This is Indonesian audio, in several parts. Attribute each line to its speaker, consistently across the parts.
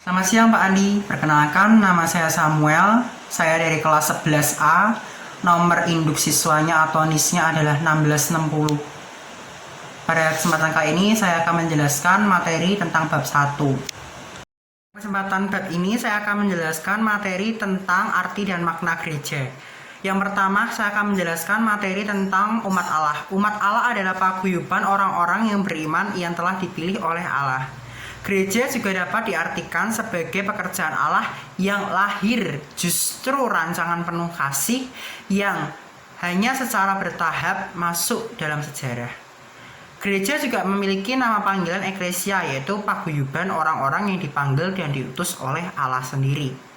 Speaker 1: Selamat siang Pak Andi, perkenalkan nama saya Samuel, saya dari kelas 11A, nomor induk siswanya atau NIS-nya adalah 1660. Pada kesempatan kali ini saya akan menjelaskan materi tentang bab 1. Kesempatan bab ini saya akan menjelaskan materi tentang arti dan makna gereja. Yang pertama, saya akan menjelaskan materi tentang umat Allah. Umat Allah adalah paguyuban orang-orang yang beriman yang telah dipilih oleh Allah. Gereja juga dapat diartikan sebagai pekerjaan Allah yang lahir justru rancangan penuh kasih yang hanya secara bertahap masuk dalam sejarah. Gereja juga memiliki nama panggilan eklesia, yaitu paguyuban orang-orang yang dipanggil dan diutus oleh Allah sendiri.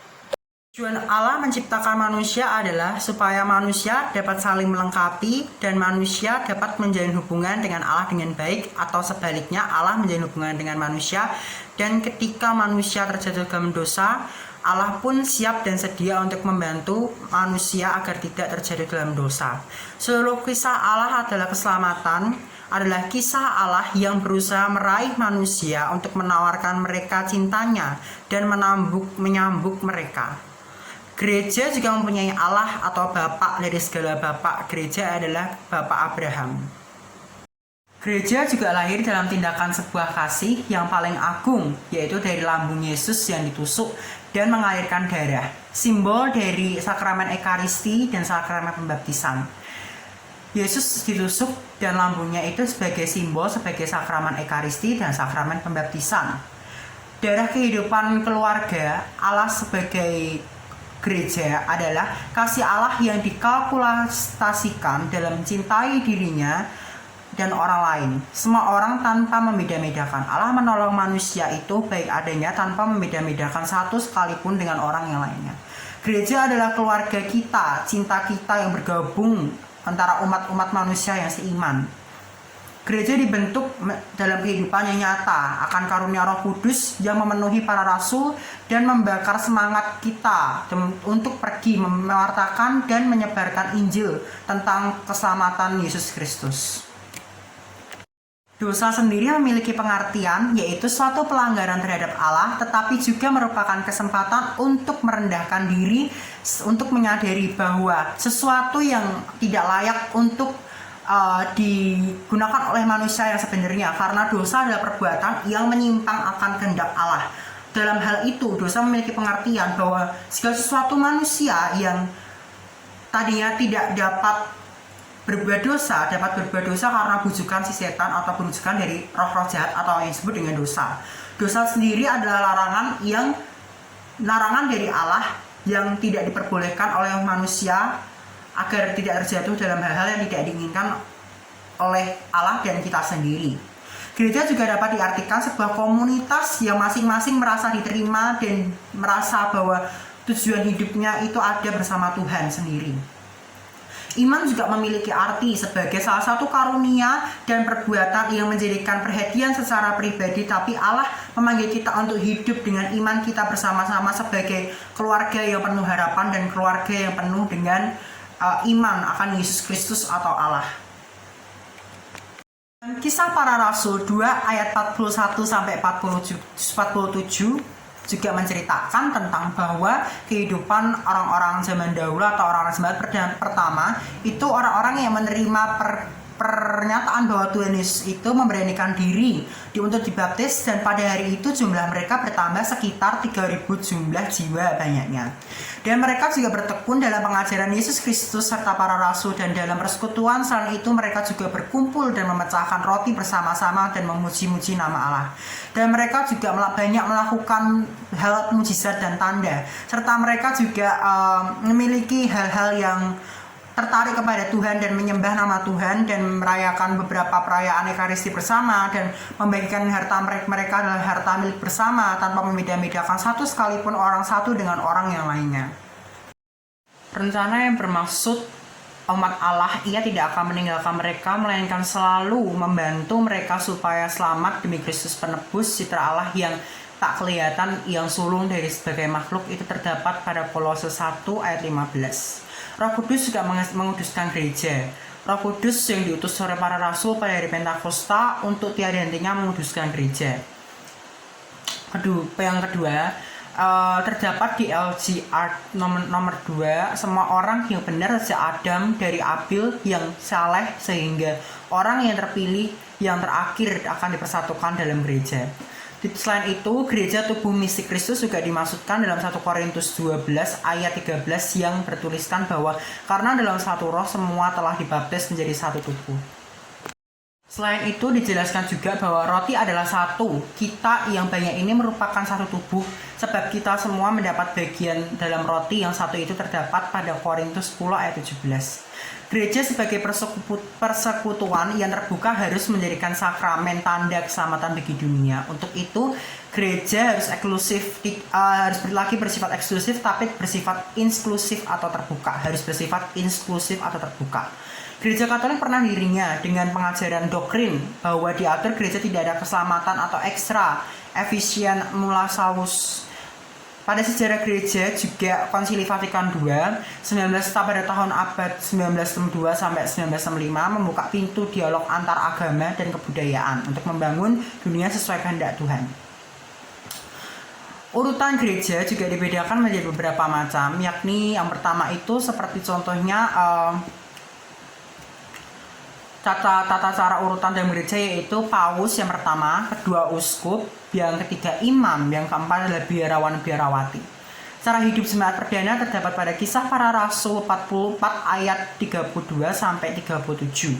Speaker 1: Tujuan Allah menciptakan manusia adalah supaya manusia dapat saling melengkapi dan manusia dapat menjalin hubungan dengan Allah dengan baik, atau sebaliknya Allah menjalin hubungan dengan manusia, dan ketika manusia terjatuh dalam dosa, Allah pun siap dan sedia untuk membantu manusia agar tidak terjatuh dalam dosa. Seluruh kisah Allah adalah keselamatan, adalah kisah Allah yang berusaha meraih manusia untuk menawarkan mereka cintanya dan menyambuk mereka. Gereja juga mempunyai Allah atau Bapak dari segala Bapak. Gereja adalah Bapak Abraham. Gereja juga lahir dalam tindakan sebuah kasih yang paling agung, yaitu dari lambung Yesus yang ditusuk dan mengalirkan darah, simbol dari sakramen Ekaristi dan sakramen pembaptisan. Yesus ditusuk dan lambungnya itu sebagai simbol, sebagai sakramen Ekaristi dan sakramen pembaptisan. Darah kehidupan keluarga Allah sebagai gereja adalah kasih Allah yang dikalkulasikan dalam mencintai dirinya dan orang lain, semua orang tanpa membeda-bedakan. Allah menolong manusia itu baik adanya tanpa membeda-bedakan satu sekalipun dengan orang yang lainnya. Gereja adalah keluarga kita, cinta kita yang bergabung antara umat-umat manusia yang seiman. Gereja dibentuk dalam kehidupan yang nyata akan karunia Roh Kudus yang memenuhi para rasul dan membakar semangat kita untuk pergi mewartakan dan menyebarkan Injil tentang keselamatan Yesus Kristus. Dosa sendiri memiliki pengertian, yaitu suatu pelanggaran terhadap Allah, tetapi juga merupakan kesempatan untuk merendahkan diri, untuk menyadari bahwa sesuatu yang tidak layak untuk digunakan oleh manusia yang sebenarnya, karena dosa adalah perbuatan yang menyimpang akan kehendak Allah. Dalam hal itu, dosa memiliki pengertian bahwa segala sesuatu manusia yang tadinya tidak dapat berbuat dosa, dapat berbuat dosa karena bujukan si setan atau bujukan dari roh-roh jahat atau yang disebut dengan dosa. Dosa sendiri adalah larangan dari Allah yang tidak diperbolehkan oleh manusia agar tidak terjatuh dalam hal-hal yang tidak diinginkan oleh Allah dan kita sendiri. Gereja juga dapat diartikan sebuah komunitas yang masing-masing merasa diterima dan merasa bahwa tujuan hidupnya itu ada bersama Tuhan sendiri. Iman juga memiliki arti sebagai salah satu karunia dan perbuatan yang menjadikan perhatian secara pribadi, tapi Allah memanggil kita untuk hidup dengan iman kita bersama-sama sebagai keluarga yang penuh harapan dan keluarga yang penuh dengan iman akan Yesus Kristus atau Allah. Kisah para Rasul 2 ayat 41-47 juga menceritakan tentang bahwa kehidupan orang-orang zaman dahulu atau orang-orang zaman pertama itu orang-orang yang menerima pernyataan bahwa Tuhan Yesus itu memberanikan diri untuk dibaptis, dan pada hari itu jumlah mereka bertambah sekitar 3.000 jumlah jiwa banyaknya. Dan mereka juga bertekun dalam pengajaran Yesus Kristus serta para rasul, dan dalam persekutuan selain itu mereka juga berkumpul dan memecahkan roti bersama-sama dan memuji-muji nama Allah. Dan mereka juga banyak melakukan hal mujizat dan tanda, serta mereka juga memiliki hal-hal yang tertarik kepada Tuhan dan menyembah nama Tuhan dan merayakan beberapa perayaan Ekaristi bersama dan membagikan harta mereka adalah harta milik bersama tanpa membeda-bedakan satu sekalipun orang satu dengan orang yang lainnya. Rencana yang bermaksud umat Allah, ia tidak akan meninggalkan mereka, melainkan selalu membantu mereka supaya selamat demi Kristus penebus. Citra Allah yang tak kelihatan, yang sulung dari sebagai makhluk, itu terdapat pada Kolose 1 ayat 15. Roh Kudus juga menguduskan gereja. Roh Kudus yang diutus oleh para rasul pada hari Pentakosta untuk tiada hentinya menguduskan gereja. yang kedua, terdapat di LG Art nomor 2, semua orang yang benar sejak Adam dari Abil yang saleh, sehingga orang yang terpilih yang terakhir akan dipersatukan dalam gereja. Selain itu, gereja tubuh mistik Kristus juga dimaksudkan dalam 1 Korintus 12 ayat 13 yang bertuliskan bahwa karena dalam satu roh semua telah dibaptis menjadi satu tubuh. Selain itu dijelaskan juga bahwa roti adalah satu. Kita yang banyak ini merupakan satu tubuh, sebab kita semua mendapat bagian dalam roti yang satu itu terdapat pada Korintus 10 ayat 17. Gereja sebagai persekutuan yang terbuka harus menjadikan sakramen tanda keselamatan bagi dunia. Untuk itu, gereja harus bersifat eksklusif tapi bersifat inklusif atau terbuka. Gereja Katolik pernah dirinya dengan pengajaran doktrin bahwa diatur gereja tidak ada keselamatan atau ekstra efisien mulasaus. Pada sejarah gereja juga Konsili Vatikan II pada tahun abad 1962 sampai 1965 membuka pintu dialog antar agama dan kebudayaan untuk membangun dunia sesuai kehendak Tuhan. Urutan gereja juga dibedakan menjadi beberapa macam, yakni yang pertama itu seperti contohnya tata cara urutan dalam gereja, yaitu paus yang pertama, kedua uskup, yang ketiga imam, yang keempat adalah biarawan-biarawati. Cara hidup jemaat perdana terdapat pada Kisah Para Rasul 44 ayat 32 sampai 37.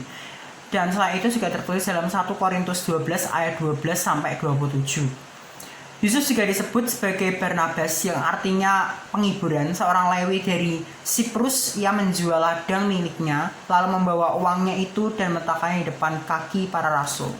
Speaker 1: Dan setelah itu juga tertulis dalam 1 Korintus 12 ayat 12 sampai 27. Yesus juga disebut sebagai Barnabas yang artinya penghiburan. Seorang Lewi dari Siprus, ia menjual ladang miliknya lalu membawa uangnya itu dan meletakkannya di depan kaki para rasul.